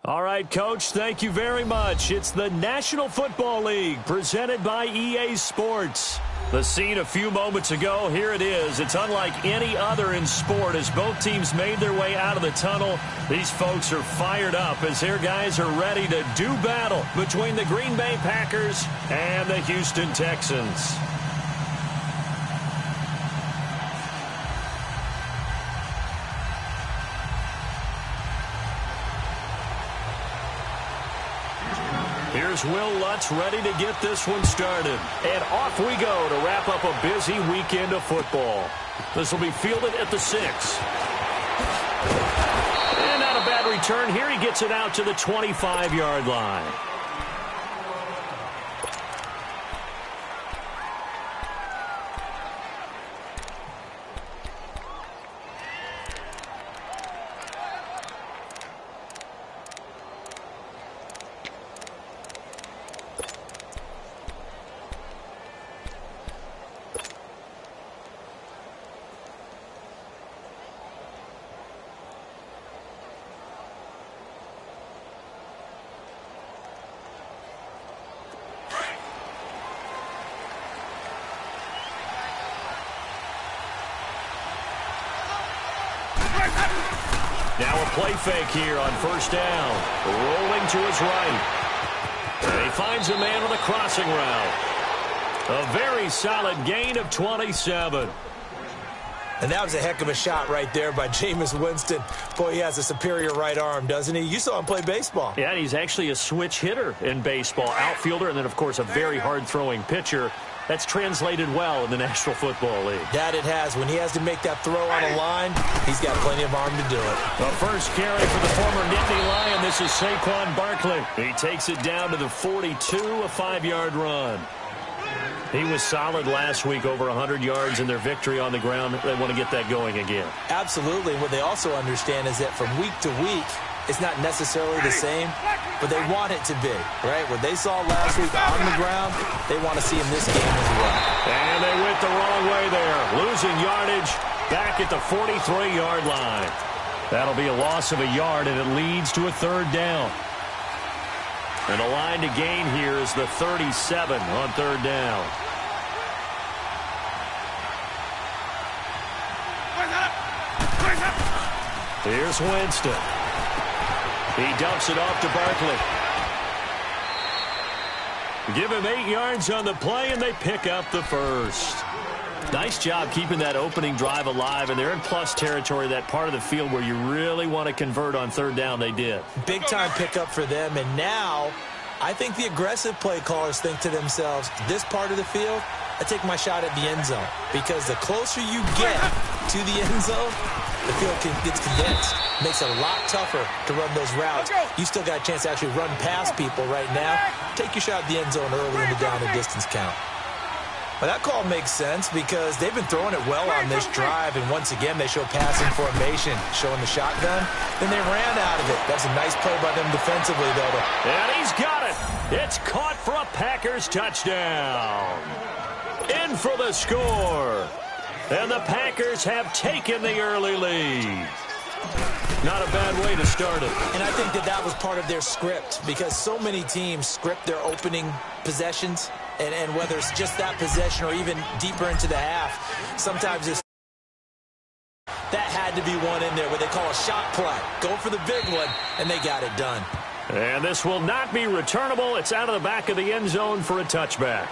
All right, Coach, thank you very much. It's the National Football League presented by EA Sports. The scene a few moments ago, here it is. It's unlike any other in sport as both teams made their way out of the tunnel. These folks are fired up as their guys are ready to do battle between the Green Bay Packers and the Houston Texans. Here's Will Lutz ready to get this one started. And off we go to wrap up a busy weekend of football. This will be fielded at the 6. And not a bad return here. He gets it out to the 25-yard line. Now a play fake here on first down. Rolling to his right. And he finds a man on the crossing route. A very solid gain of 27. And that was a heck of a shot right there by Jameis Winston. Boy, he has a superior right arm, doesn't he? You saw him play baseball. Yeah, he's actually a switch hitter in baseball. Outfielder and then, of course, a very hard-throwing pitcher. That's translated well in the National Football League. That it has. When he has to make that throw on a line, he's got plenty of arm to do it. The first carry for the former Nittany Lion. This is Saquon Barkley. He takes it down to the 42, a 5-yard run. He was solid last week, over 100 yards in their victory on the ground. They want to get that going again. Absolutely. What they also understand is that from week to week, it's not necessarily the same, but they want it to be, right? What they saw last week on the ground, they want to see in this game as well. And they went the wrong way there, losing yardage back at the 43-yard line. That'll be a loss of a yard, and it leads to a third down. And the line to gain here is the 37 on third down. Here's Winston. He dumps it off to Barkley. Give him 8 yards on the play, and they pick up the first. Nice job keeping that opening drive alive, and they're in plus territory, that part of the field where you really want to convert on third down. They did. Big-time pickup for them, and now I think the aggressive play callers think to themselves, this part of the field, I take my shot at the end zone, because the closer you get to the end zone, the field gets condensed. Makes it a lot tougher to run those routes. You still got a chance to actually run past people right now. Take your shot at the end zone early in the down and distance count. Well, that call makes sense because they've been throwing it well on this drive, and once again they show passing formation, showing the shotgun. Then they ran out of it. That's a nice play by them defensively, though. And he's got it. It's caught for a Packers touchdown. In for the score. And the Packers have taken the early lead. Not a bad way to start it. And I think that was part of their script, because so many teams script their opening possessions, and whether it's just that possession or even deeper into the half, sometimes it's that had to be one in there where they call a shot play. Go for the big one, and they got it done. And this will not be returnable. It's out of the back of the end zone for a touchback.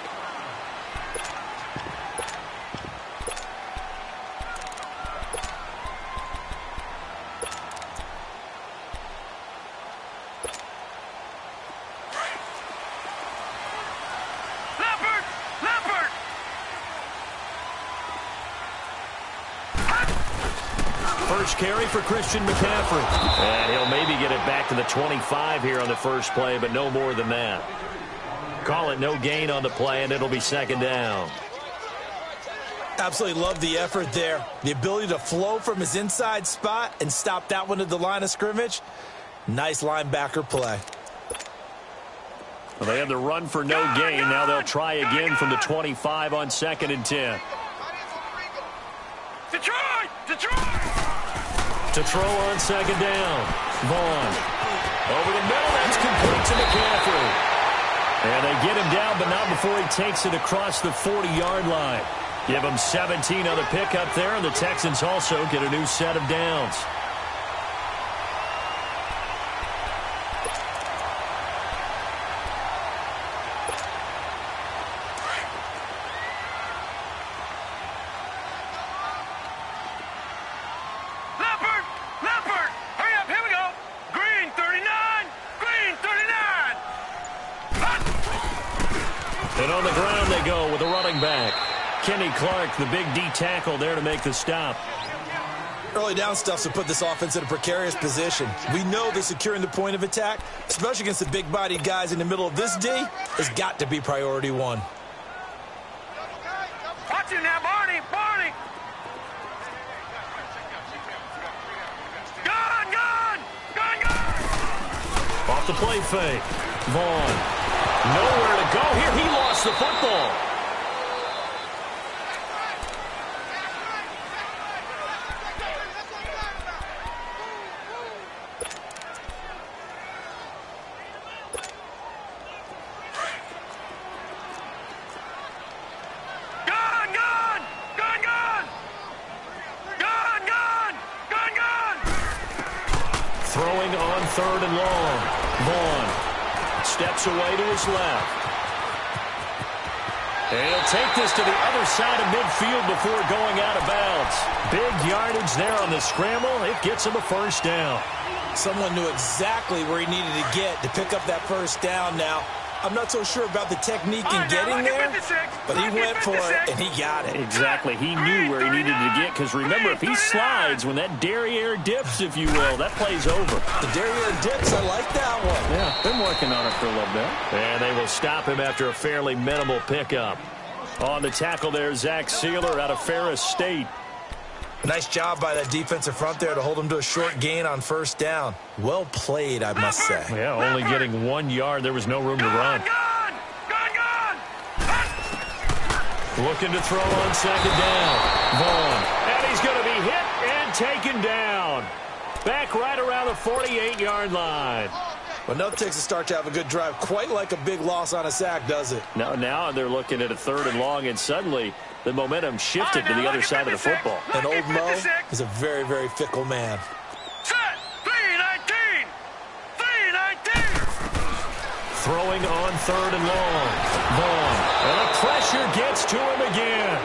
First carry for Christian McCaffrey. And he'll maybe get it back to the 25 here on the first play, but no more than that. Call it no gain on the play, and it'll be second down. Absolutely love the effort there. The ability to flow from his inside spot and stop that one at the line of scrimmage. Nice linebacker play. Well, they had the run for no gain. Now they'll try again from the 25 on 2nd and 10. Detroit! To throw on second down. Vaughn. Over the middle, that's complete to McCaffrey. And they get him down, but not before he takes it across the 40-yard line. Give him 17 on the pickup there, and the Texans also get a new set of downs. And on the ground they go with a running back. Kenny Clark, the big D tackle there to make the stop. Early down stuffs will put this offense in a precarious position. We know that securing the point of attack, especially against the big-bodied guys in the middle of this D, has got to be priority one. Watch it now, Barney! Barney! Gone! Gone! Gone! Gone! Off the play fake. Vaughn. Nowhere to go here. He lost the football. Gone! Gone! Gone! Gone! Gone! Gone! Gone! Gone! Throwing on 3rd and long. Vaughn steps away to his left. And he'll take this to the other side of midfield before going out of bounds. Big yardage there on the scramble. It gets him a first down. Someone knew exactly where he needed to get to pick up that first down now. I'm not so sure about the technique in getting there, but he went for it, and he got it. Exactly. He knew where he needed to get, because remember, if he slides, when that derriere dips, if you will, that play's over. The derriere dips, I like that one. Yeah, been working on it for a little bit. And they will stop him after a fairly minimal pickup. On the tackle there, Zach Sealer out of Ferris State. Nice job by that defensive front there to hold him to a short gain on first down. Well played, I must say. Yeah, only getting 1 yard. There was no room to run. Looking to throw on 2nd down. Vaughn. And he's going to be hit and taken down. Back right around the 48-yard line. Well, no takes a start to have a good drive. Quite like a big loss on a sack, does it? Now they're looking at a 3rd and long, and suddenly the momentum shifted to the other side of the football. And old Mo is a very, very fickle man. Set! 3-19! 3-19! Throwing on 3rd and long. Vaughn. And the pressure gets to him again.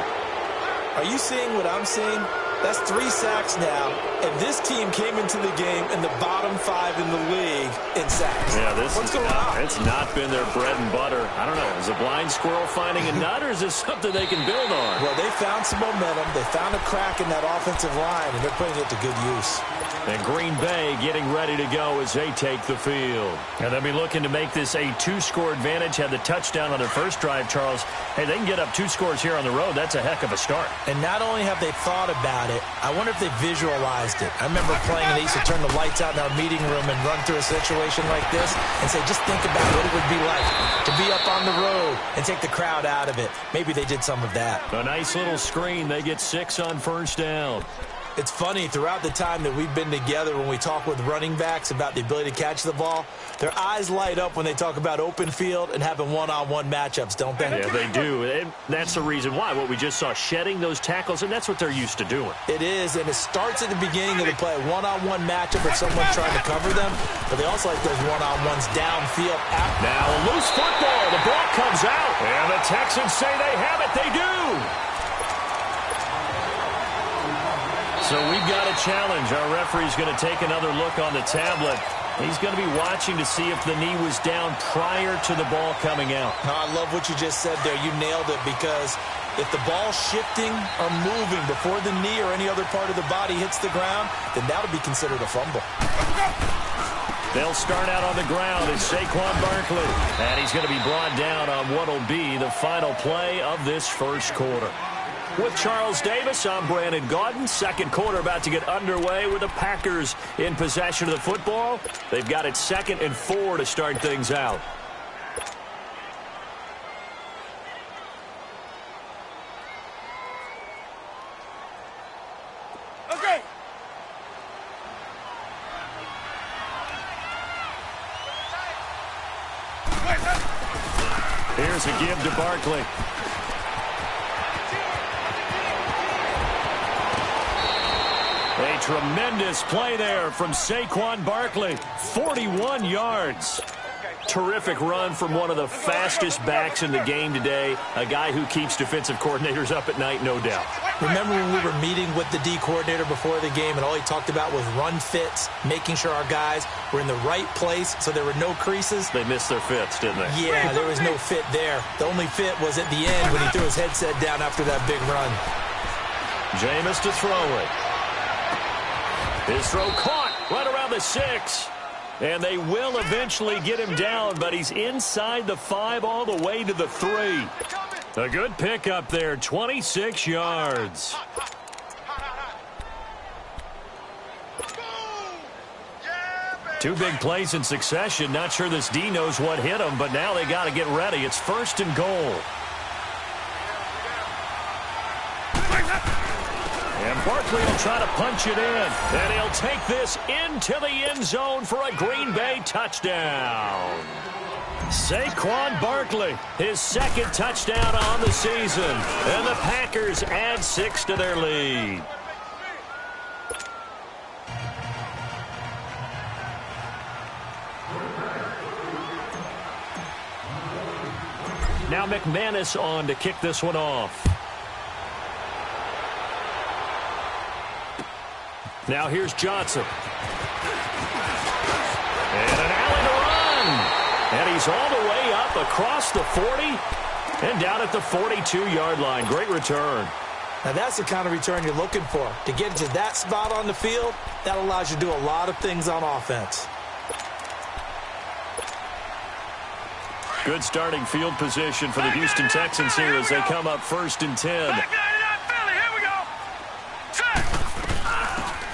Are you seeing what I'm seeing? That's 3 sacks now, and this team came into the game in the bottom 5 in the league in sacks. Yeah, What's going on? It's not been their bread and butter. I don't know. Is a blind squirrel finding a nut, or is this something they can build on? Well, they found some momentum. They found a crack in that offensive line, and they're putting it to good use. And Green Bay getting ready to go as they take the field. And they'll be looking to make this a 2-score advantage. Had the touchdown on their first drive, Charles. Hey, they can get up 2 scores here on the road. That's a heck of a start. And not only have they thought about it, I wonder if they visualized it. I remember playing, and they used to turn the lights out in our meeting room and run through a situation like this and say, just think about what it would be like to be up on the road and take the crowd out of it. Maybe they did some of that. A nice little screen. They get 6 on first down. It's funny, throughout the time that we've been together, when we talk with running backs about the ability to catch the ball, their eyes light up when they talk about open field and having one-on-one matchups, don't they? Yeah, they do. And that's the reason why. What we just saw, shedding those tackles, and that's what they're used to doing. It is, and it starts at the beginning of the play, a one-on-one matchup if someone's trying to cover them, but they also like those one-on-ones downfield. Now a loose football. The ball comes out, and the Texans say they have it. They do. So we've got a challenge. Our referee's going to take another look on the tablet. He's going to be watching to see if the knee was down prior to the ball coming out. I love what you just said there. You nailed it, because if the ball's shifting or moving before the knee or any other part of the body hits the ground, then that would be considered a fumble. They'll start out on the ground as Saquon Barkley. And he's going to be brought down on what will be the final play of this first quarter. With Charles Davis, I'm Brandon Gaudin. Second quarter about to get underway with the Packers in possession of the football. They've got it 2nd and 4 to start things out. Okay. Here's a give to Barkley. A tremendous play there from Saquon Barkley. 41 yards. Terrific run from one of the fastest backs in the game today. A guy who keeps defensive coordinators up at night, no doubt. Remember when we were meeting with the D coordinator before the game and all he talked about was run fits, making sure our guys were in the right place so there were no creases? They missed their fits, didn't they? Yeah, there was no fit there. The only fit was at the end when he threw his headset down after that big run. Jameis to throw it. His throw caught right around the 6. And they will eventually get him down, but he's inside the 5 all the way to the 3. A good pickup there, 26 yards. Two big plays in succession. Not sure this D knows what hit him, but now they got to get ready. It's 1st and goal. And Barkley will try to punch it in. And he'll take this into the end zone for a Green Bay touchdown. Saquon Barkley, his 2nd touchdown on the season. And the Packers add 6 to their lead. Now McManus on to kick this one off. Now here's Johnson. And an alley to run. And he's all the way up across the 40 and down at the 42-yard line. Great return. Now that's the kind of return you're looking for. To get to that spot on the field, that allows you to do a lot of things on offense. Good starting field position for the Houston Texans here as they come up 1st and 10.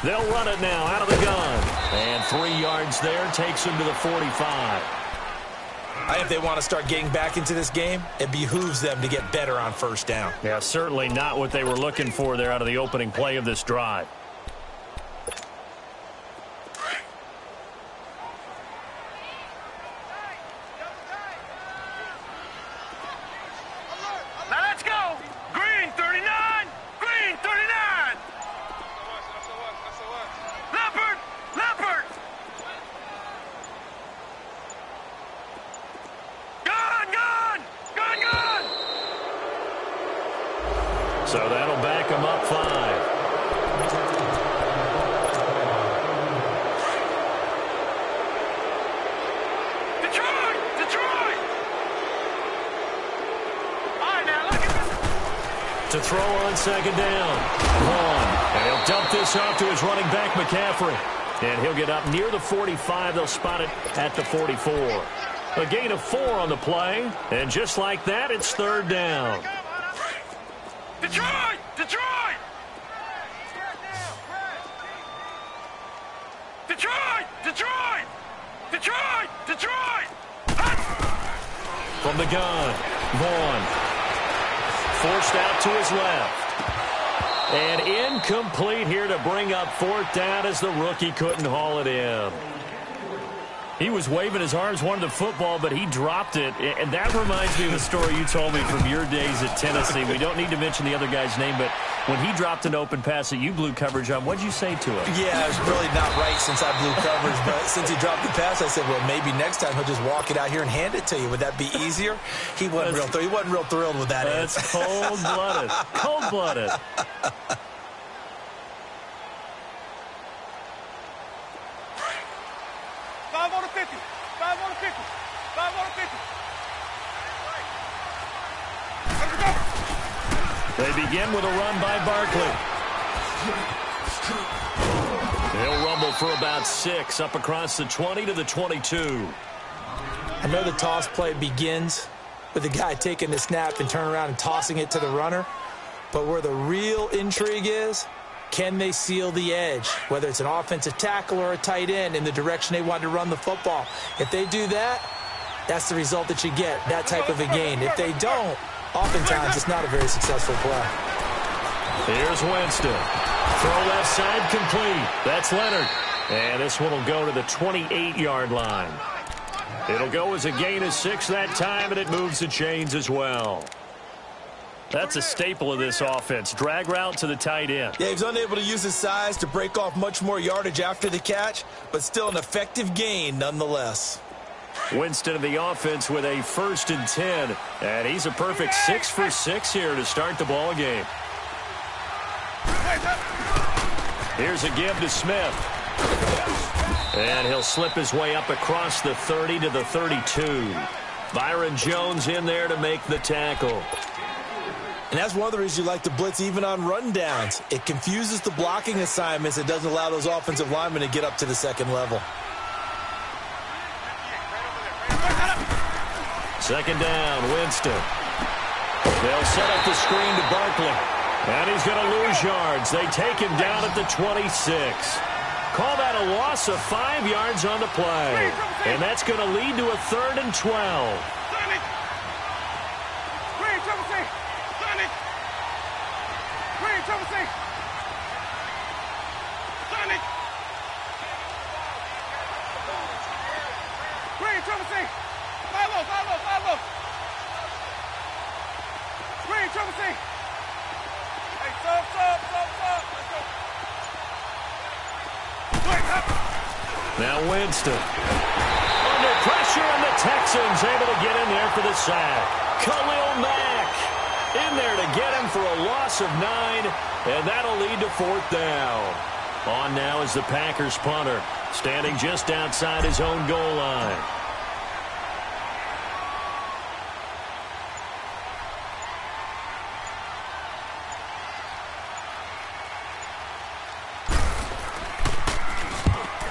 They'll run it now out of the gun. And 3 yards there takes him to the 45. I think if they want to start getting back into this game, it behooves them to get better on 1st down. Yeah, certainly not what they were looking for there out of the opening play of this drive. Now let's go. Green 39. Green 39. Leopard. Leopard. Gun. Gun. Gun. Gun. So that'll back him up 5. Detroit. Detroit. All right, now look at this. To throw on 2nd down. Vaughn. And he'll dump this off to his running back, McCaffrey. And he'll get up near the 45. They'll spot it at the 44. A gain of 4 on the play. And just like that, it's 3rd down. Detroit. Detroit. Detroit. Detroit. Detroit. Detroit. From the gun, Vaughn. Forced out to his left. And incomplete here to bring up 4th down as the rookie couldn't haul it in. He was waving his arms, wanted the football, but he dropped it. And that reminds me of a story you told me from your days at Tennessee. We don't need to mention the other guy's name, but when he dropped an open pass that you blew coverage on, what did you say to him? Yeah, it's really not right since I blew coverage, but since he dropped the pass, I said, well, maybe next time he'll just walk it out here and hand it to you. Would that be easier? He wasn't real thrilled with that. That's cold-blooded. Cold-blooded. 5 on the 50. 5 on the 50. 5 on the 50. Let's go. They begin with a run by Barkley. He'll rumble for about 6 up across the 20 to the 22. I know the toss play begins with the guy taking the snap and turning around and tossing it to the runner. But where the real intrigue is, can they seal the edge, whether it's an offensive tackle or a tight end, in the direction they want to run the football? If they do that, that's the result that you get, that type of a gain. If they don't, oftentimes it's not a very successful play. Here's Winston. Throw left side complete. That's Leonard. And this one will go to the 28-yard line. It'll go as a gain of 6 that time, and it moves the chains as well. That's a staple of this offense. Drag route to the tight end. Yeah, he's unable to use his size to break off much more yardage after the catch, but still an effective gain nonetheless. Winston of the offense with a 1st and 10, and he's a perfect 6 for 6 here to start the ball game. Here's a give to Smith. And he'll slip his way up across the 30 to the 32. Byron Jones in there to make the tackle. And that's one of the reasons you like to blitz even on rundowns. It confuses the blocking assignments. It doesn't allow those offensive linemen to get up to the second level. Second down, Winston. They'll set up the screen to Barkley. And he's going to lose yards. They take him down at the 26. Call that a loss of 5 yards on the play. And that's going to lead to a 3rd and 12. Now Winston. Under pressure, and the Texans able to get in there for the sack. Khalil Mack in there to get him for a loss of 9, and that'll lead to 4th down. On now is the Packers punter, standing just outside his own goal line.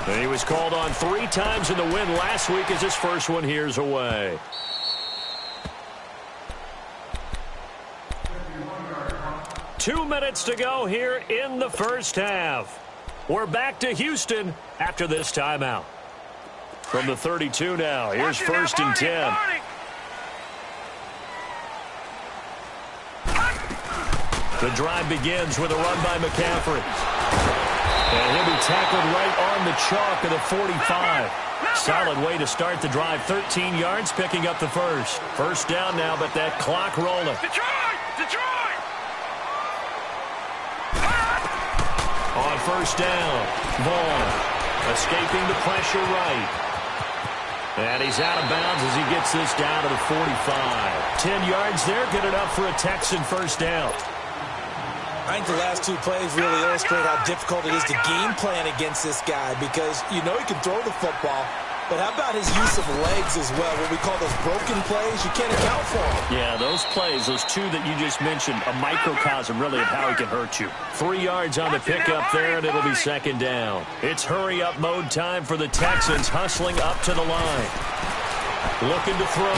And he was called on 3 times in the win last week as his first one here's away. Two minutes to go here in the first half. We're back to Houston after this timeout. From the 32 now, here's 1st and 10. The drive begins with a run by McCaffrey. And he'll be tackled right on the chalk of the 45. Solid way to start the drive. 13 yards, picking up the first. First down now, but that clock rolling. Detroit! On first down, Vaughn escaping the pressure right. And he's out of bounds as he gets this down to the 45. 10 yards there, good enough for a Texan first down. I think the last 2 plays really illustrate how difficult it is to game plan against this guy because you know he can throw the football, but how about his use of legs as well? What we call those broken plays, you can't account for them. Yeah, those plays, those 2 that you just mentioned, a microcosm really of how he can hurt you. 3 yards on the pickup there, and it'll be second down. It's hurry-up mode time for the Texans, hustling up to the line. Looking to throw.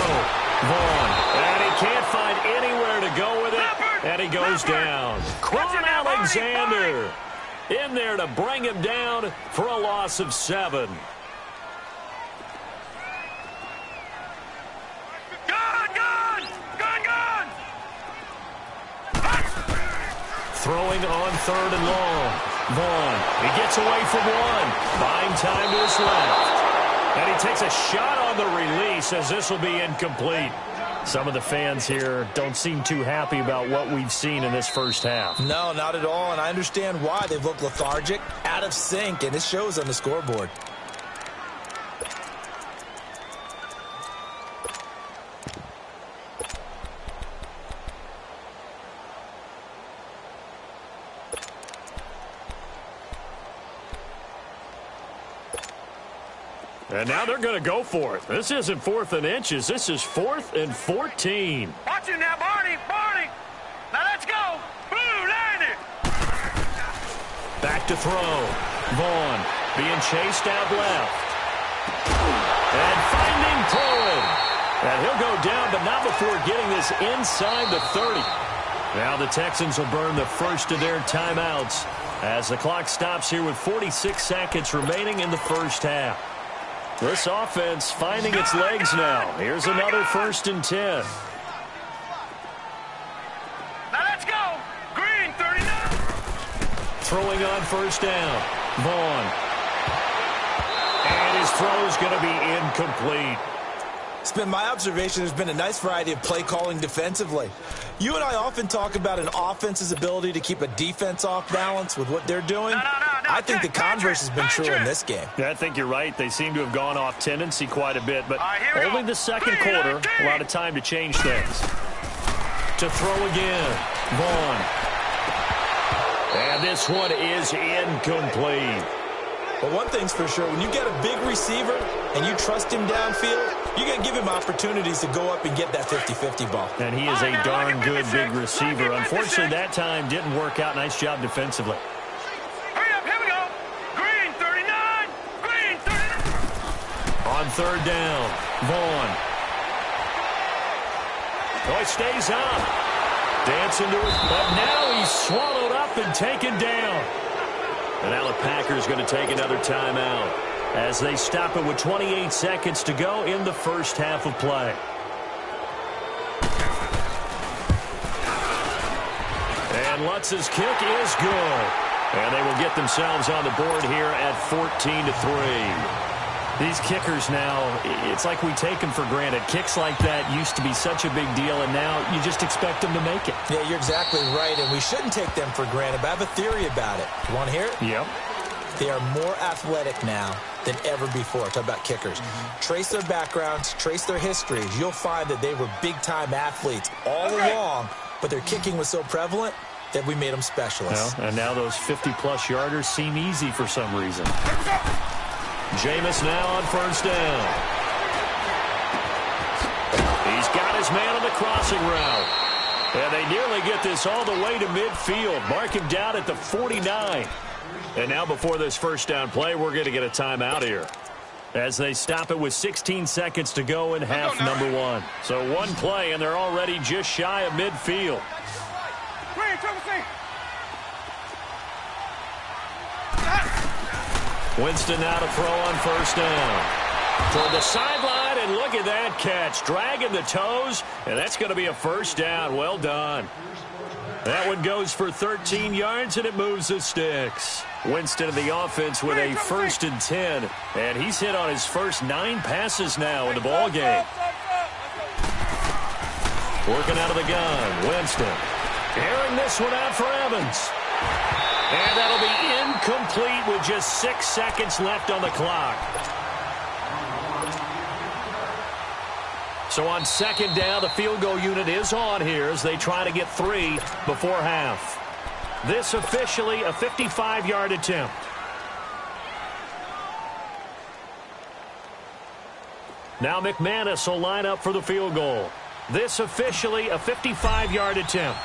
Vaughn, and he can't find anywhere to go with it. And he goes down. Quan Alexander in there to bring him down for a loss of 7. Gun! Throwing on 3rd and long. Vaughn, he gets away from 1. Buying time to his left. And he takes a shot on the release as this will be incomplete. Some of the fans here don't seem too happy about what we've seen in this first half. No, not at all, and I understand why. They've looked lethargic, out of sync, and it shows on the scoreboard. And now they're going to go for it. This isn't 4th and inches. This is 4th and 14. Watch him now, Barney! Now let's go! Boom, land it! Back to throw. Vaughn being chased out left. And finding Cohen. And he'll go down, but not before getting this inside the 30. Now the Texans will burn the first of their timeouts as the clock stops here with 46 seconds remaining in the first half. This offense finding its legs now. Here's another 1st and 10. Now let's go! Green, 39! Throwing on first down. Vaughn. And his his throw is going to be incomplete. It's been my observation there's been a nice variety of play calling defensively. You and I often talk about an offense's ability to keep a defense off balance with what they're doing. I think the converse has been true in this game. Yeah, I think you're right. They seem to have gone off tendency quite a bit, but only the second quarter, a lot of time to change things. To throw again, Vaughn. And this one is incomplete. But one thing's for sure, when you get a big receiver and you trust him downfield, you're going to give him opportunities to go up and get that 50-50 ball. And he is a darn good big receiver. Unfortunately, that time didn't work out. Nice job defensively. Hurry up, here we go. Green 39. Green 39. On third down, Vaughn. Oh, he stays up. Dancing to it, but now he's swallowed up and taken down. And now the Packers going to take another timeout as they stop it with 28 seconds to go in the first half of play. And Lutz's kick is good. And they will get themselves on the board here at 14-3. These kickers now, it's like we take them for granted. Kicks like that used to be such a big deal, and now you just expect them to make it. Yeah, you're exactly right, and we shouldn't take them for granted, but I have a theory about it. You want to hear it? Yep. They are more athletic now than ever before. Talk about kickers. Trace their backgrounds, trace their histories. You'll find that they were big-time athletes all along, but their kicking was so prevalent that we made them specialists. Well, and now those 50-plus yarders seem easy for some reason. Jameis now on first down. He's got his man on the crossing route. And they nearly get this all the way to midfield. Mark him down at the 49. And now before this first down play, we're going to get a timeout here, as they stop it with 16 seconds to go in half number one. So one play, and they're already just shy of midfield. Winston now to throw on first down. Toward the sideline, and look at that catch. Dragging the toes, and that's going to be a first down. Well done. That one goes for 13 yards, and it moves the sticks. Winston in the offense with a 1st and 10, and he's hit on his first 9 passes now in the ball game. Working out of the gun, Winston. Airing this one out for Evans. And that'll be incomplete with just 6 seconds left on the clock. So on second down, the field goal unit is on here as they try to get 3 before half. This officially a 55-yard attempt. Now McManus will line up for the field goal. This officially a 55-yard attempt.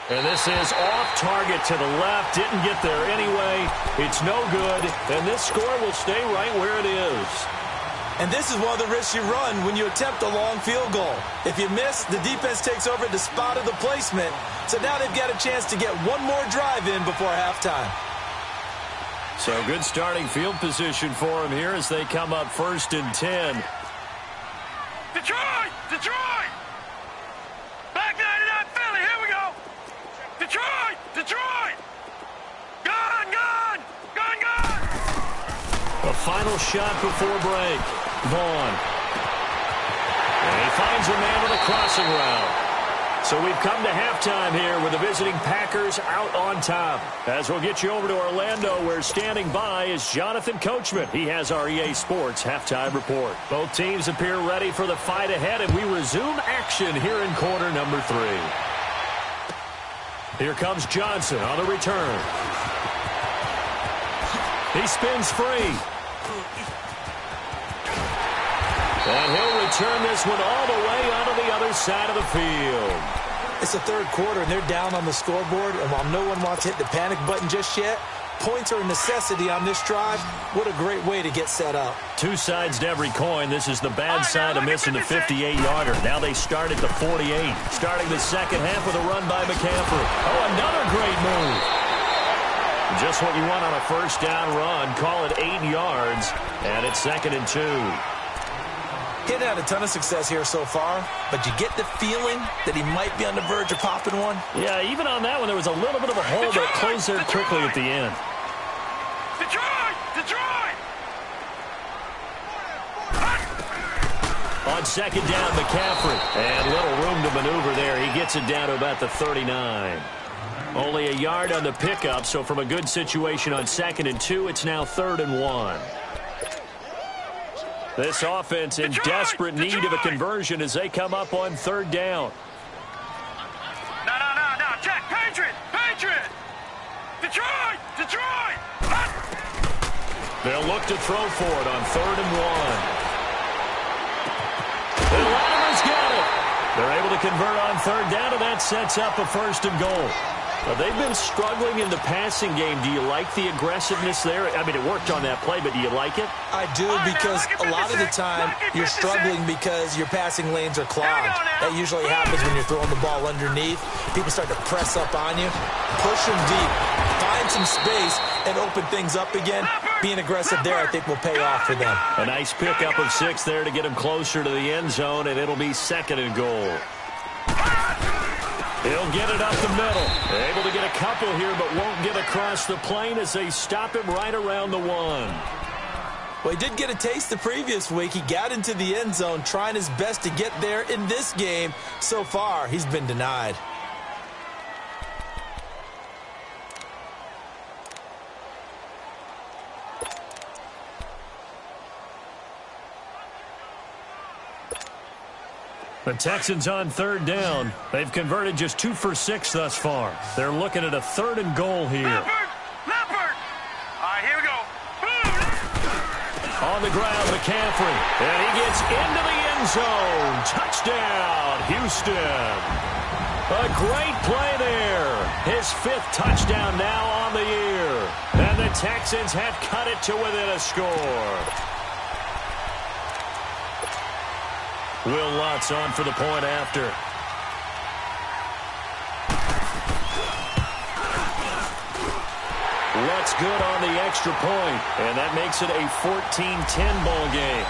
And this is off target to the left. Didn't get there anyway. It's no good. And this score will stay right where it is. And this is one of the risks you run when you attempt a long field goal. If you miss, the defense takes over the spot of the placement. So now they've got a chance to get one more drive in before halftime. So good starting field position for them here as they come up 1st and 10. Detroit! Detroit! Back 99 Philly, here we go! Detroit! Detroit! Gone! Gone! Gone! Gone! A final shot before break. Vaughn. And he finds a man with a crossing route. So we've come to halftime here with the visiting Packers out on top. As we'll get you over to Orlando, where standing by is Jonathan Coachman. He has our EA Sports halftime report. Both teams appear ready for the fight ahead, and we resume action here in quarter number 3. Here comes Johnson on the return. He spins free. And he'll return this one all the way onto the other side of the field. It's the third quarter, and they're down on the scoreboard. And while no one wants to hit the panic button just yet, points are a necessity on this drive. What a great way to get set up. 2 sides to every coin. This is the bad side of missing the 58-yarder. Now they start at the 48. Starting the second half with a run by McCaffrey. Oh, another great move. Just what you want on a first down run. Call it 8 yards. And it's 2nd and 2. He hadn't had a ton of success here so far, but you get the feeling that he might be on the verge of popping one. Yeah, even on that one, there was a little bit of a hole, but it closed there quickly at the end. Detroit! Detroit! On second down, McCaffrey. And little room to maneuver there. He gets it down to about the 39. Only a yard on the pickup, so from a good situation on 2nd and 2, it's now 3rd and 1. This offense in desperate need of a conversion as they come up on 3rd down. No. Check. Patriot! Detroit! Detroit! They'll look to throw for it on 3rd and 1. And Latimer's got it. They're able to convert on 3rd down, and that sets up a 1st and goal. Well, they've been struggling in the passing game. Do you like the aggressiveness there? I mean, it worked on that play, but do you like it? I do, because a lot of the time you're struggling because your passing lanes are clogged. That usually happens when you're throwing the ball underneath. People start to press up on you. Push them deep. Find some space and open things up again. Being aggressive there, I think, will pay off for them. A nice pickup of 6 there to get them closer to the end zone, and it'll be 2nd and goal. He'll get it up the middle. They're able to get a couple here, but won't get across the plane as they stop him right around the 1. Well, he did get a taste the previous week. He got into the end zone, trying his best to get there in this game. So far, he's been denied. The Texans on 3rd down. They've converted just 2 for 6 thus far. They're looking at a 3rd and goal here. Leopard! All right, here we go. On the ground, McCaffrey. And he gets into the end zone. Touchdown, Houston. A great play there. His 5th touchdown now on the year. And the Texans have cut it to within a score. Will Lutz on for the point after. Lutz good on the extra point, and that makes it a 14-10 ball game.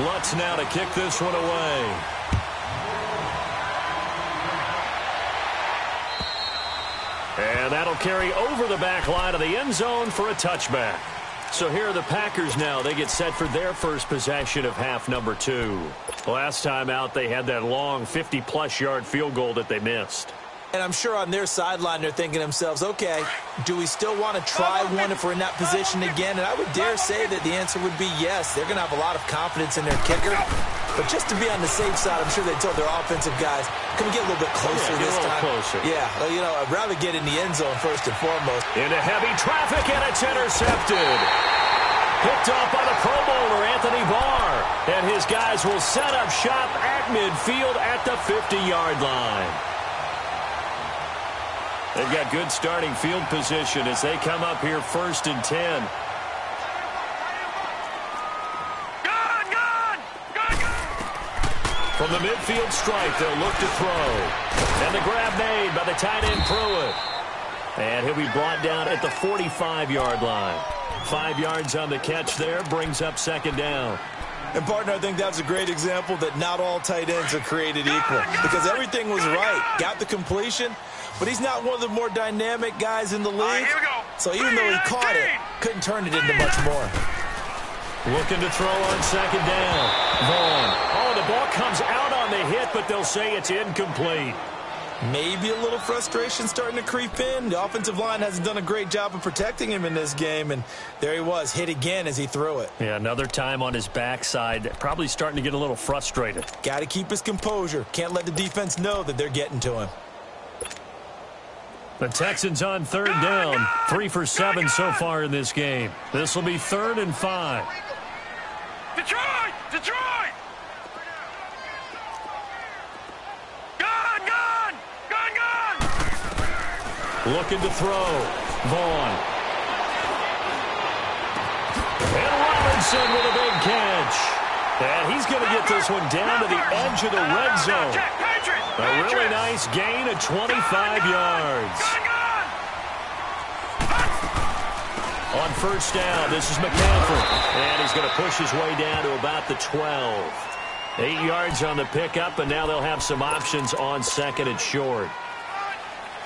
Lutz now to kick this one away. And that'll carry over the back line of the end zone for a touchback. So here are the Packers now. They get set for their first possession of half number 2. Last time out, they had that long 50-plus yard field goal that they missed. And I'm sure on their sideline they're thinking to themselves, okay, do we still want to try one if we're in that position again? And I would dare say that the answer would be yes. They're going to have a lot of confidence in their kicker. But just to be on the safe side, I'm sure they told their offensive guys, can we get a little bit closer this time? Closer. Yeah, well, you know, I'd rather get in the end zone first and foremost. Into heavy traffic, and it's intercepted. Picked off by the Pro Bowler, Anthony Barr. And his guys will set up shop at midfield at the 50-yard line. They've got good starting field position as they come up here 1st and 10. From the midfield stripe, they'll look to throw. And the grab made by the tight end Pruitt. And he'll be brought down at the 45-yard line. 5 yards on the catch there, brings up 2nd down. And, partner, I think that's a great example that not all tight ends are created equal. Because everything was right. Got the completion, but he's not one of the more dynamic guys in the league. Right, here we go. So even though he caught it, couldn't turn it into much more. Looking to throw on 2nd down. Vaughn. Oh, the ball comes out on the hit, but they'll say it's incomplete. Maybe a little frustration starting to creep in. The offensive line hasn't done a great job of protecting him in this game, and there he was, hit again as he threw it. Yeah, another time on his backside, probably starting to get a little frustrated. Got to keep his composure. Can't let the defense know that they're getting to him. The Texans on 3rd down. 3 for 7 so far in this game. This will be 3rd and 5. Detroit! Detroit! Gun! Gun! Gun! Gun! Looking to throw. Vaughn. And Robinson with a big catch. And he's going to get this one down to the edge of the red zone. A really nice gain of 25 yards. On first down, this is McCaffrey. And he's going to push his way down to about the 12. 8 yards on the pickup, and now they'll have some options on second and short.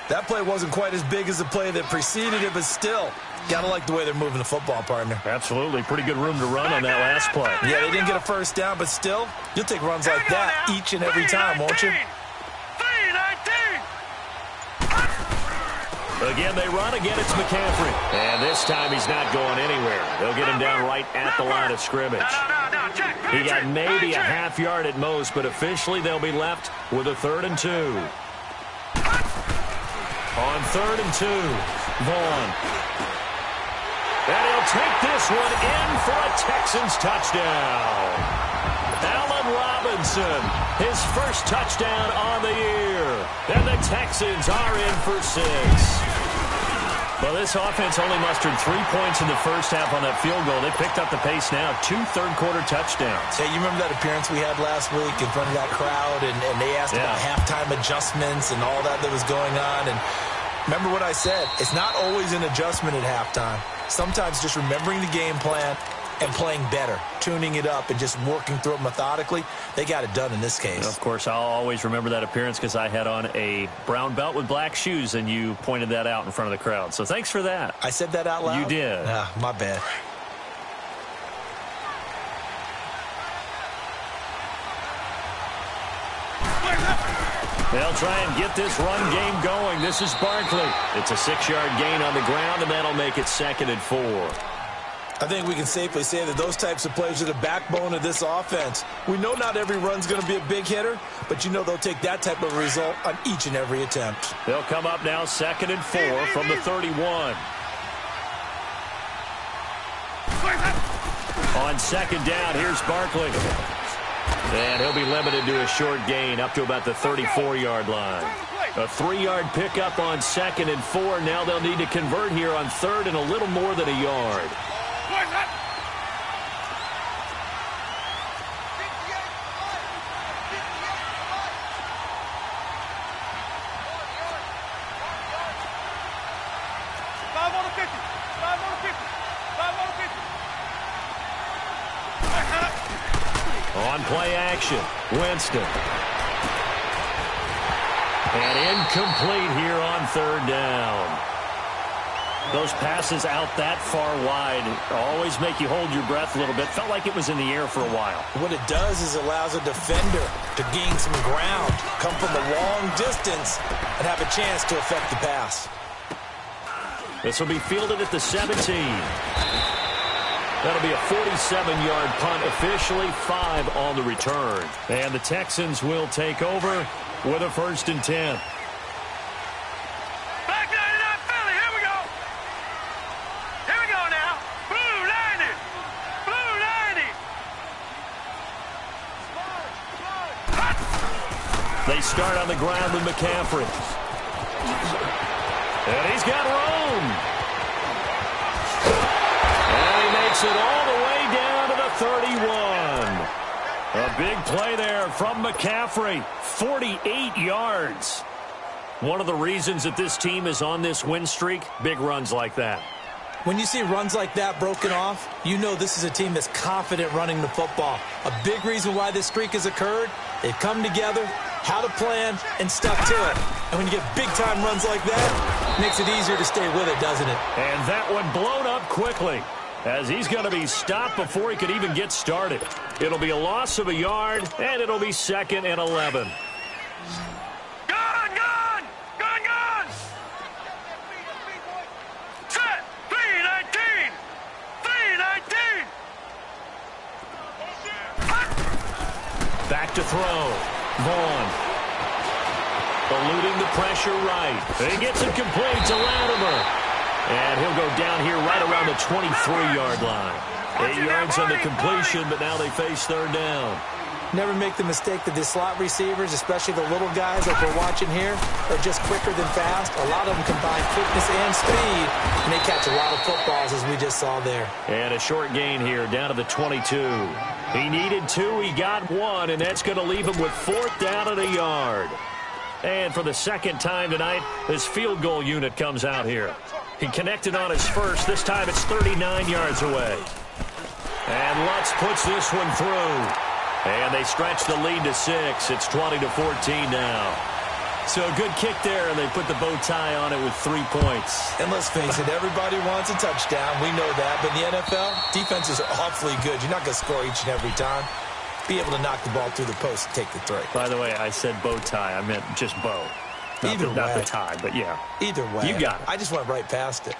That play wasn't quite as big as the play that preceded it, but still, got to like the way they're moving the football, partner. Absolutely. Pretty good room to run on that last play. Yeah, they didn't get a first down, but still, you'll take runs like that each and every time, won't you? Again, they run. Again, it's McCaffrey. And this time he's not going anywhere. They'll get him down right at the line of scrimmage. He got maybe a half yard at most, but officially they'll be left with a 3rd and 2. On 3rd and 2, Vaughn. And he'll take this one in for a Texans touchdown. Allen Robinson, his first touchdown on the year. And the Texans are in for 6. Well, this offense only mustered 3 points in the first half on that field goal. They picked up the pace now. 2 third-quarter touchdowns. Hey, you remember that appearance we had last week in front of that crowd, and they asked about halftime adjustments and all that was going on. And remember what I said. It's not always an adjustment at halftime. Sometimes just remembering the game plan and playing better, tuning it up and just working through it methodically. They got it done in this case. Of course, I'll always remember that appearance because I had on a brown belt with black shoes, and you pointed that out in front of the crowd. So thanks for that. I said that out loud? You did. My bad. They'll try and get this run game going. This is Barkley. It's a 6-yard gain on the ground, and that'll make it 2nd and 4. I think we can safely say that those types of plays are the backbone of this offense. We know not every run's going to be a big hitter, but you know they'll take that type of result on each and every attempt. They'll come up now 2nd and 4 from the 31. On 2nd down, here's Barkley. And he'll be limited to a short gain up to about the 34-yard line. A 3-yard pickup on 2nd and 4. Now they'll need to convert here on 3rd and a little more than a yard. On play action, Winston. And incomplete here on 3rd down. Those passes out that far wide always make you hold your breath a little bit. Felt like it was in the air for a while. What it does is allows a defender to gain some ground, come from a long distance, and have a chance to affect the pass. This will be fielded at the 17. That'll be a 47-yard punt, officially 5 on the return. And the Texans will take over with a 1st and 10. Back 99 Philly, here we go. Here we go now. Blue 90. Blue 90. They start on the ground with McCaffrey. And he's got room. It all the way down to the 31. A big play there from McCaffrey. 48 yards. One of the reasons that this team is on this win streak, big runs like that. When you see runs like that broken off, you know this is a team that's confident running the football. A big reason why this streak has occurred, they've come together, how to plan, and stuck to it. And when you get big-time runs like that, it makes it easier to stay with it, doesn't it? And that one blown up quickly, as he's going to be stopped before he could even get started. It'll be a loss of a yard, and it'll be 2nd and 11. Gone! Set! 319! 319! Back to throw. Vaughn. Eluding the pressure right. He gets it complete to Latimer. And he'll go down here right around the 23-yard line. 8 yards on the completion, but now they face 3rd down. Never make the mistake that the slot receivers, especially the little guys like we're watching here, are just quicker than fast. A lot of them combine quickness and speed, and they catch a lot of footballs, as we just saw there. And a short gain here, down to the 22. He needed 2, he got 1, and that's going to leave him with 4th down and a yard. And for the 2nd time tonight, this field goal unit comes out here. He connected on his first. This time it's 39 yards away. And Lutz puts this one through. And they stretch the lead to 6. It's 20-14 now. So a good kick there, and they put the bow tie on it with 3 points. And let's face it, everybody wants a touchdown. We know that. But in the NFL, defenses are awfully good. You're not going to score each and every time. Be able to knock the ball through the post and take the three. By the way, I said bow tie. I meant just bow. Not the tie, but yeah. Either way. You got it. I just went right past it.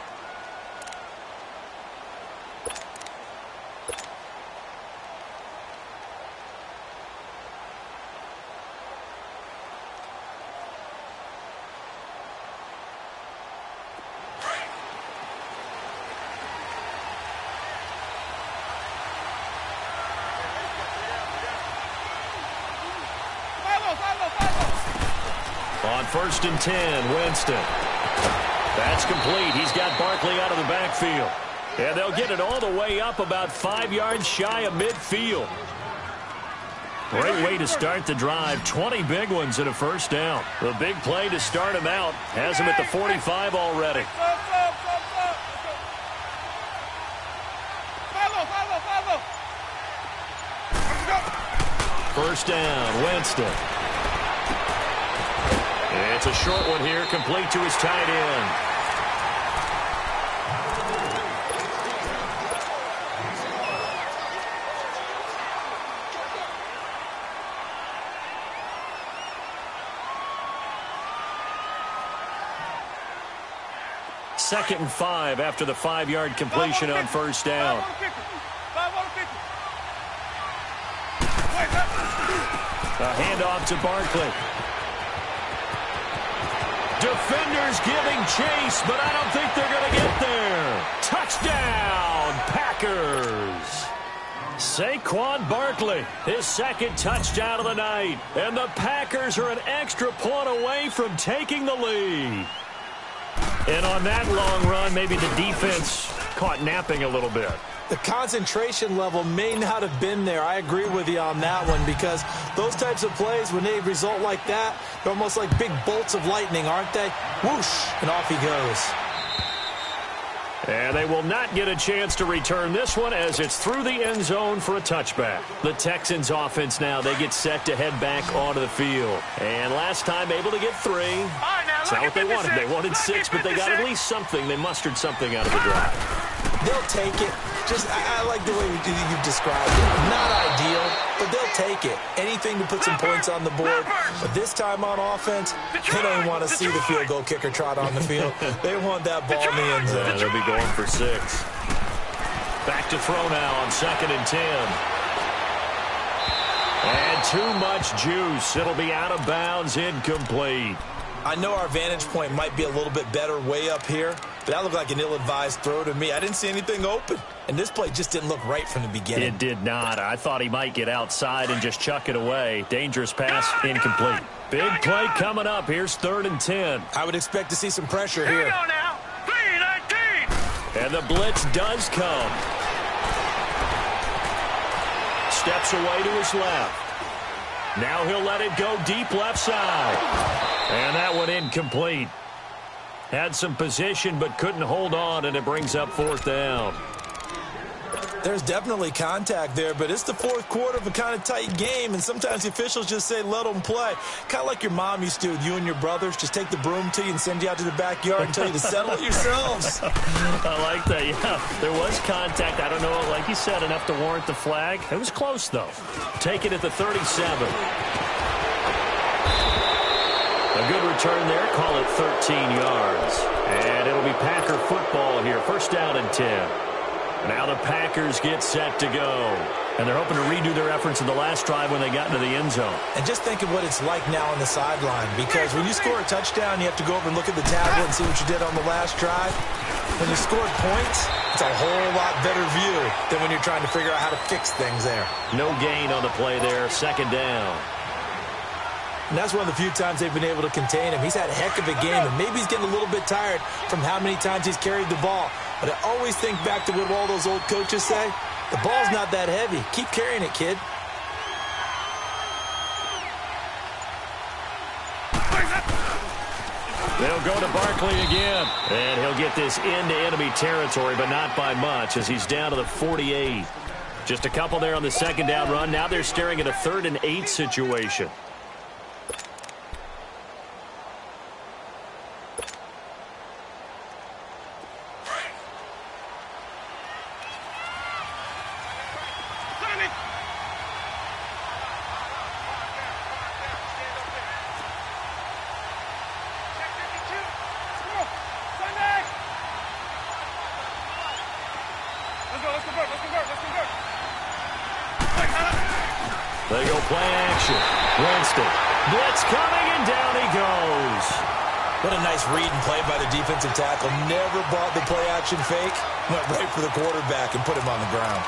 On 1st and 10, Winston. That's complete. He's got Barkley out of the backfield. And they'll get it all the way up about 5 yards shy of midfield. Great way to start the drive. 20 big ones and a first down. The big play to start him out has him at the 45 already. First down, Winston. It's a short one here, complete to his tight end. Second and 5 after the 5-yard completion on first down. A handoff to Barkley. Defenders giving chase, but I don't think they're going to get there. Touchdown, Packers. Saquon Barkley, his second touchdown of the night. And the Packers are an extra point away from taking the lead. And on that long run, maybe the defense caught napping a little bit. The concentration level may not have been there. I agree with you on that one, because those types of plays, when they result like that, they're almost like big bolts of lightning, aren't they? Whoosh, and off he goes. And they will not get a chance to return this one as it's through the end zone for a touchback. The Texans offense now, they get set to head back onto the field. And last time able to get 3. That's not what they wanted. They wanted 6, but they got at least something. They mustered something out of the drive. They'll take it. Just, I like the way you've described it. Not ideal, but they'll take it. Anything to put some points on the board. But this time on offense, they don't even want to see the field goal kicker trot on the field. They want that ball in the end zone. Yeah, they'll be going for 6. Back to throw now on 2nd and 10. And too much juice. It'll be out of bounds, incomplete. I know our vantage point might be a little bit better way up here, but that looked like an ill-advised throw to me. I didn't see anything open, and this play just didn't look right from the beginning. It did not. I thought he might get outside and just chuck it away. Dangerous pass, incomplete. Big play coming up. Here's 3rd and 10. I would expect to see some pressure here. Here we go now. 3-19. And the blitz does come. Steps away to his left. Now he'll let it go deep left side. And that one incomplete. Had some position but couldn't hold on, and it brings up 4th down. There's definitely contact there, but it's the 4th quarter of a kind of tight game, and sometimes the officials just say let them play. Kind of like your mom used to with you and your brothers. Just take the broom to you and send you out to the backyard and tell you to settle it yourselves. I like that, yeah. There was contact. I don't know, like you said, enough to warrant the flag. It was close, though. Take it at the 37. A good return there. Call it 13 yards. And it'll be Packer football here. First down and 10. Now the Packers get set to go. And they're hoping to redo their efforts in the last drive when they got into the end zone. And just think of what it's like now on the sideline. Because when you score a touchdown, you have to go over and look at the tablet and see what you did on the last drive. When you scored points, it's a whole lot better view than when you're trying to figure out how to fix things there. No gain on the play there. 2nd down. And that's one of the few times they've been able to contain him. He's had a heck of a game, and maybe he's getting a little bit tired from how many times he's carried the ball. But I always think back to what all those old coaches say. The ball's not that heavy. Keep carrying it, kid. They'll go to Barkley again. And he'll get this into enemy territory, but not by much as he's down to the 48. Just a couple there on the second down run. Now they're staring at a 3rd and 8 situation. They go play action. Winston. Blitz coming, and down he goes. What a nice read and play by the defensive tackle. Never bought the play action fake. Went right for the quarterback and put him on the ground.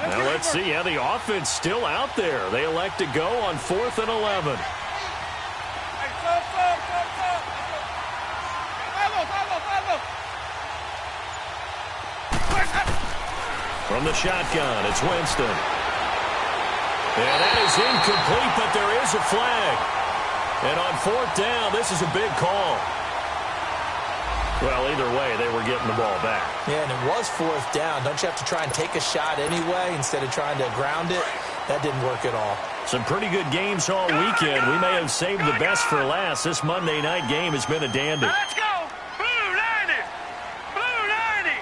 Now let's see how the offense still out there. They elect to go on 4th and 11. From the shotgun, it's Winston. And that is incomplete, but there is a flag. And on 4th down, this is a big call. Well, either way, they were getting the ball back. Yeah, and it was 4th down. Don't you have to try and take a shot anyway instead of trying to ground it? That didn't work at all. Some pretty good games all weekend. We may have saved the best for last. This Monday night game has been a dandy. Let's go! Blue 90! Blue 90!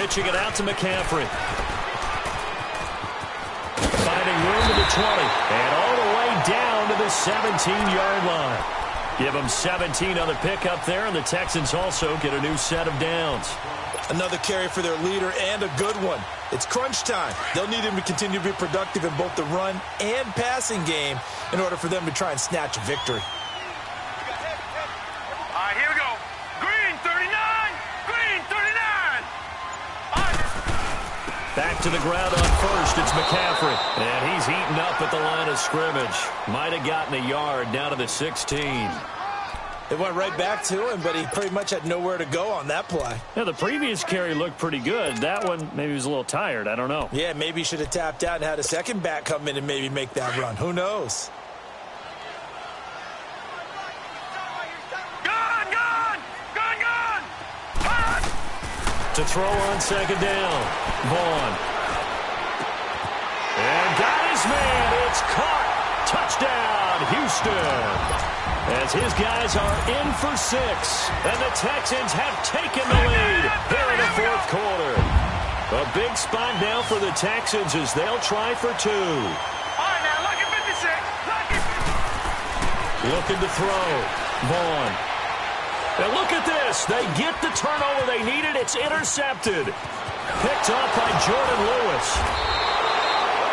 Pitching it out to McCaffrey. Finding room to the 20. And all the way down to the 17-yard line. Give them 17 on the pickup there, and the Texans also get a new set of downs. Another carry for their leader, and a good one. It's crunch time. They'll need him to continue to be productive in both the run and passing game in order for them to try and snatch a victory. All right, here we go. Green 39! Green 39! Back to the ground on 1st. It's McCaffrey. And he's heating up at the line of scrimmage. Might have gotten a yard down to the 16. It went right back to him, but he pretty much had nowhere to go on that play. Yeah, the previous carry looked pretty good. That one, maybe he was a little tired. I don't know. Yeah, maybe he should have tapped out and had a second back come in and maybe make that run. Who knows? Gun! Gun! Gun! Gun! To throw on second down. Vaughn. And got his man. It's caught. Touchdown, Houston. As his guys are in for 6. And the Texans have taken the lead here in the 4th quarter. A big spot now for the Texans as they'll try for 2. All right, now, look at 56. Look at 56. Looking to throw. Vaughn. And look at this. They get the turnover they needed. It's intercepted. Picked up by Jordan Lewis.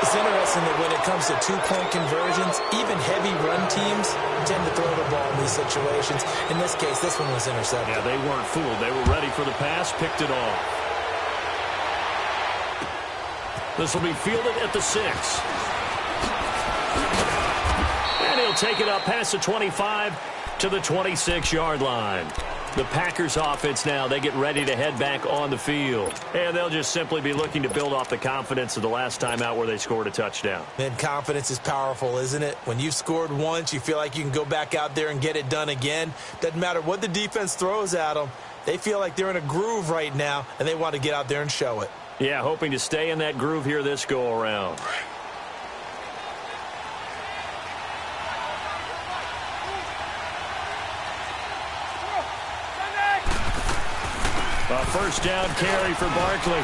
It's interesting that when it comes to 2-point conversions, even heavy run teams tend to throw the ball in these situations. In this case, this one was intercepted. Yeah, they weren't fooled. They were ready for the pass, picked it off. This will be fielded at the 6. And he'll take it up past the 25 to the 26-yard line. The Packers offense now, they get ready to head back on the field. And they'll just simply be looking to build off the confidence of the last time out where they scored a touchdown. Man, confidence is powerful, isn't it? When you've scored once, you feel like you can go back out there and get it done again. Doesn't matter what the defense throws at them. They feel like they're in a groove right now, and they want to get out there and show it. Yeah, hoping to stay in that groove here this go-around. A first down carry for Barkley.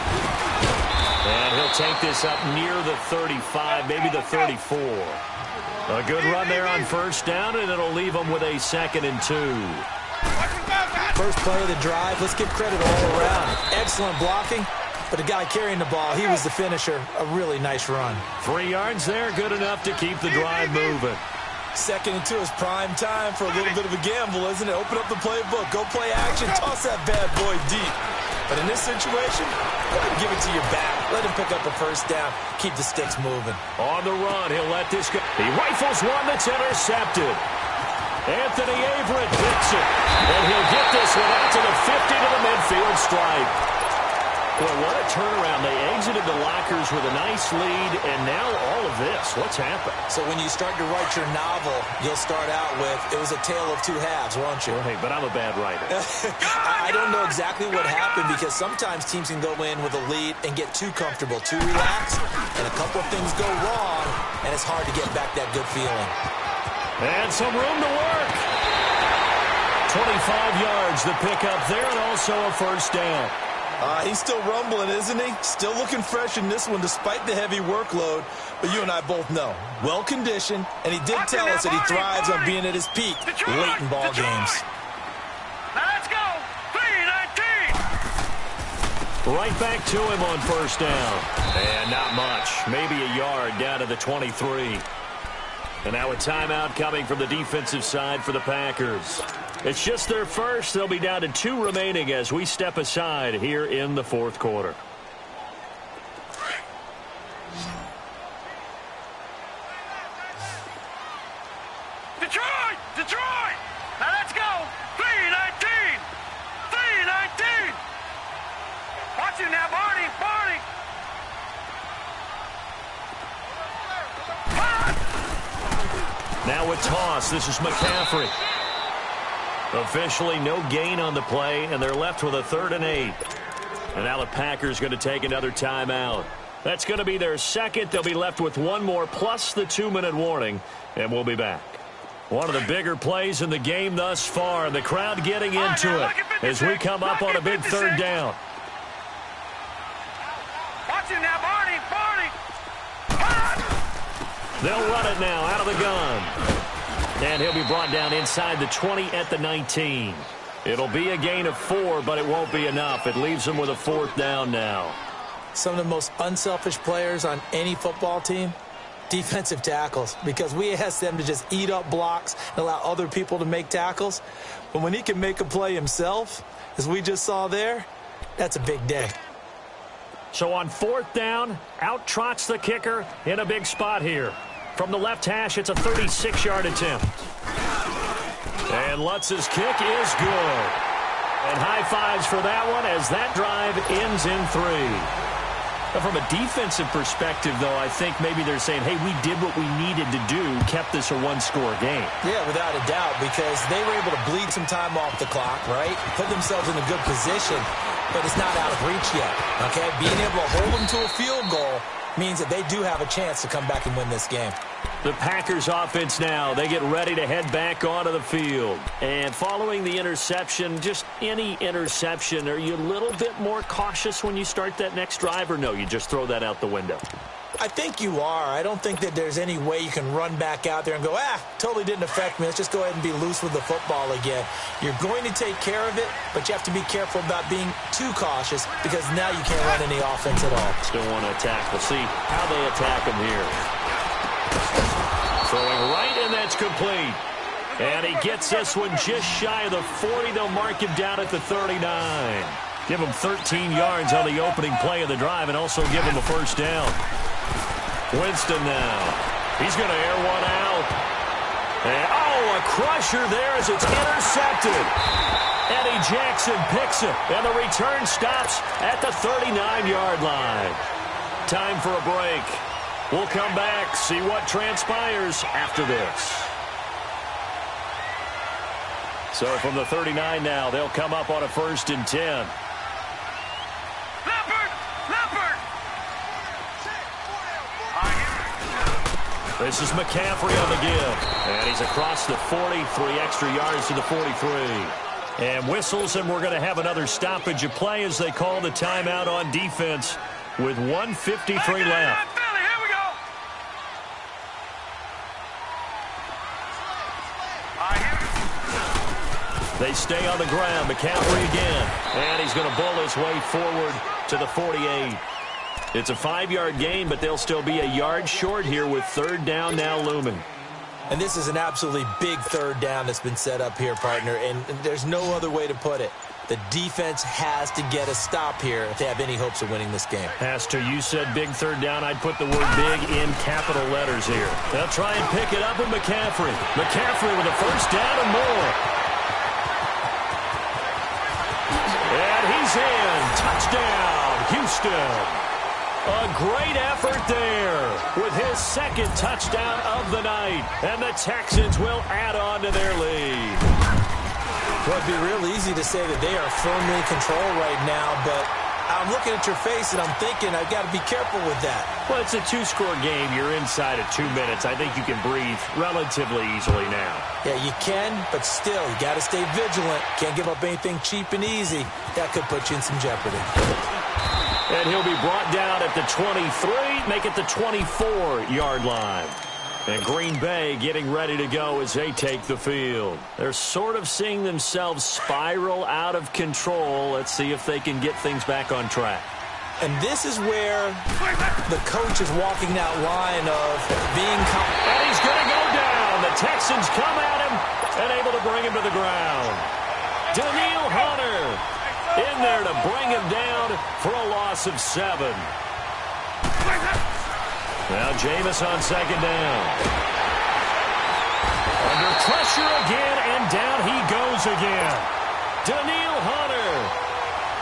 And he'll take this up near the 35, maybe the 34. A good run there on first down, and it'll leave them with a 2nd and 2. First play of the drive, let's give credit all around. Excellent blocking, but the guy carrying the ball, he was the finisher. A really nice run. 3 yards there, good enough to keep the drive moving. 2nd and 2 is prime time for a little bit of a gamble, isn't it? Open up the playbook, go play action, toss that bad boy deep. But in this situation, go ahead and give it to your back. Let him pick up a first down. Keep the sticks moving. On the run, he'll let this go. He rifles one that's intercepted. Anthony Averett picks it. And he'll get this one out to the 50 to the midfield stripe. Boy, what a turnaround. They exited the lockers with a nice lead, and now all of this. What's happened? So when you start to write your novel, you'll start out with, it was a tale of two halves, won't you? Well, hey, but I'm a bad writer. I don't know exactly what happened, because sometimes teams can go in with a lead and get too comfortable, too relaxed, and a couple of things go wrong, and it's hard to get back that good feeling. And some room to work. 25 yards the pickup there, and also a first down. He's still rumbling, isn't he? Still looking fresh in this one despite the heavy workload. But you and I both know, well-conditioned, and he did tell us that he thrives on being at his peak late in ball games. Now let's go. 3-19. Right back to him on first down. And not much. Maybe a yard down to the 23. And now a timeout coming from the defensive side for the Packers. It's just their first. They'll be down to 2 remaining as we step aside here in the fourth quarter. Detroit! Detroit! Now let's go! 3-19! 3-19! Watch it now, Barney! Barney! Now with toss, this is McCaffrey. Officially no gain on the play, and they're left with a 3rd and 8. And now the Packers going to take another timeout. That's going to be their second. They'll be left with one more plus the 2-minute warning, and we'll be back. One of the bigger plays in the game thus far, and the crowd getting into it as we come up on a big 3rd down. Watch it now, Barney! Barney! They'll run it now out of the gun. And he'll be brought down inside the 20 at the 19. It'll be a gain of 4, but it won't be enough. It leaves them with a 4th down now. Some of the most unselfish players on any football team, defensive tackles, because we ask them to just eat up blocks and allow other people to make tackles. But when he can make a play himself, as we just saw there, that's a big day. So on 4th down, out trots the kicker in a big spot here. From the left hash, it's a 36-yard attempt. And Lutz's kick is good. And high fives for that one as that drive ends in 3. Now, from a defensive perspective, though, I think maybe they're saying, hey, we did what we needed to do, kept this a 1-score game. Yeah, without a doubt, because they were able to bleed some time off the clock, right? Put themselves in a good position, but it's not out of reach yet, okay? Being able to hold them to a field goal means that they do have a chance to come back and win this game. The Packers offense now, they get ready to head back onto the field. And following the interception, just any interception, are you a little bit more cautious when you start that next drive, or no, you just throw that out the window? I think you are. I don't think that there's any way you can run back out there and go, totally didn't affect me. Let's just go ahead and be loose with the football again. You're going to take care of it, but you have to be careful about being too cautious because now you can't run any offense at all. Still want to attack. We'll see how they attack him here. Throwing right, and that's complete. And he gets this one just shy of the 40. They'll mark him down at the 39. Give him 13 yards on the opening play of the drive and also give him a first down. Winston now. He's going to air one out. And, a crusher there as it's intercepted. Eddie Jackson picks it, and the return stops at the 39-yard line. Time for a break. We'll come back, see what transpires after this. So from the 39 now, they'll come up on a 1st and 10. This is McCaffrey on the give. And he's across the 40, 3 extra yards to the 43. And whistles, and we're going to have another stoppage of play as they call the timeout on defense with 1:53 left. They stay on the ground. McCaffrey again. And he's going to bull his way forward to the 48. It's a 5-yard gain, but they'll still be a yard short here with 3rd down now looming. And this is an absolutely big third down that's been set up here, partner, and there's no other way to put it. The defense has to get a stop here if they have any hopes of winning this game. Has to. You said big third down. I'd put the word big in capital letters here. They'll try and pick it up with McCaffrey. McCaffrey with a first down and more. And he's in. Touchdown, Houston. A great effort there with his second touchdown of the night. And the Texans will add on to their lead. Well, it'd be real easy to say that they are firmly in control right now, but I'm looking at your face and I'm thinking I've got to be careful with that. Well, it's a two-score game. You're inside of 2 minutes. I think you can breathe relatively easily now. Yeah, you can, but still, you got to stay vigilant. Can't give up anything cheap and easy. That could put you in some jeopardy. And he'll be brought down at the 23, make it the 24-yard line. And Green Bay getting ready to go as they take the field. They're sort of seeing themselves spiral out of control. Let's see if they can get things back on track. And this is where the coach is walking that line of being confident. And he's going to go down. The Texans come at him and able to bring him to the ground. Danielle Hunter in there to bring him down for a loss of 7. Now Jameis on second down. Under pressure again, and down he goes again. Danielle Hunter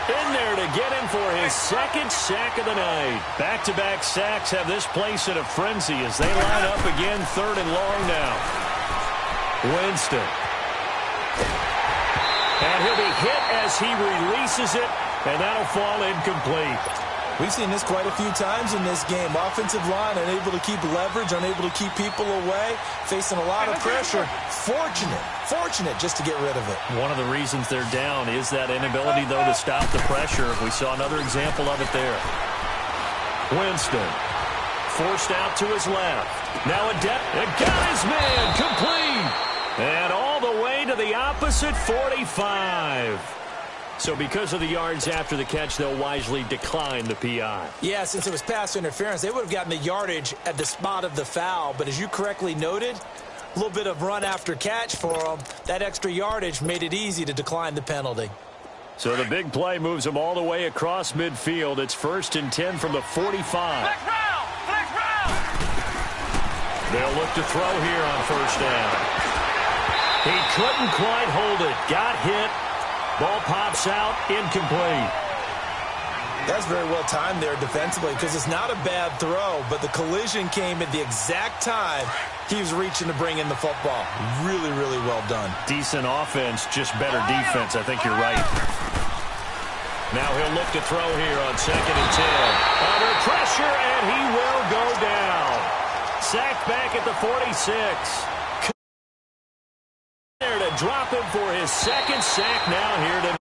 in there to get him for his second sack of the night. Back-to-back sacks have this place in a frenzy as they line up again, third and long now. Winston. And he'll be hit as he releases it, and that'll fall incomplete. We've seen this quite a few times in this game. Offensive line unable to keep leverage, unable to keep people away, facing a lot of pressure. Fortunate just to get rid of it. One of the reasons they're down is that inability, though, to stop the pressure. We saw another example of it there. Winston forced out to his left. Now it got his man complete. And all the way to the opposite 45. So because of the yards after the catch, they'll wisely decline the PI. Yeah, since it was pass interference, they would have gotten the yardage at the spot of the foul. But as you correctly noted, a little bit of run after catch for them. That extra yardage made it easy to decline the penalty. So the big play moves them all the way across midfield. It's 1st and 10 from the 45. Flex round! They'll look to throw here on first down. He couldn't quite hold it. Got hit. Ball pops out, incomplete. That's very well timed there defensively because it's not a bad throw, but the collision came at the exact time he was reaching to bring in the football. Really, really well done. Decent offense, just better defense. I think you're right. Now he'll look to throw here on 2nd and 10. Under pressure, and he will go down. Sacked back at the 46. There to drop him for his second sack now here tonight.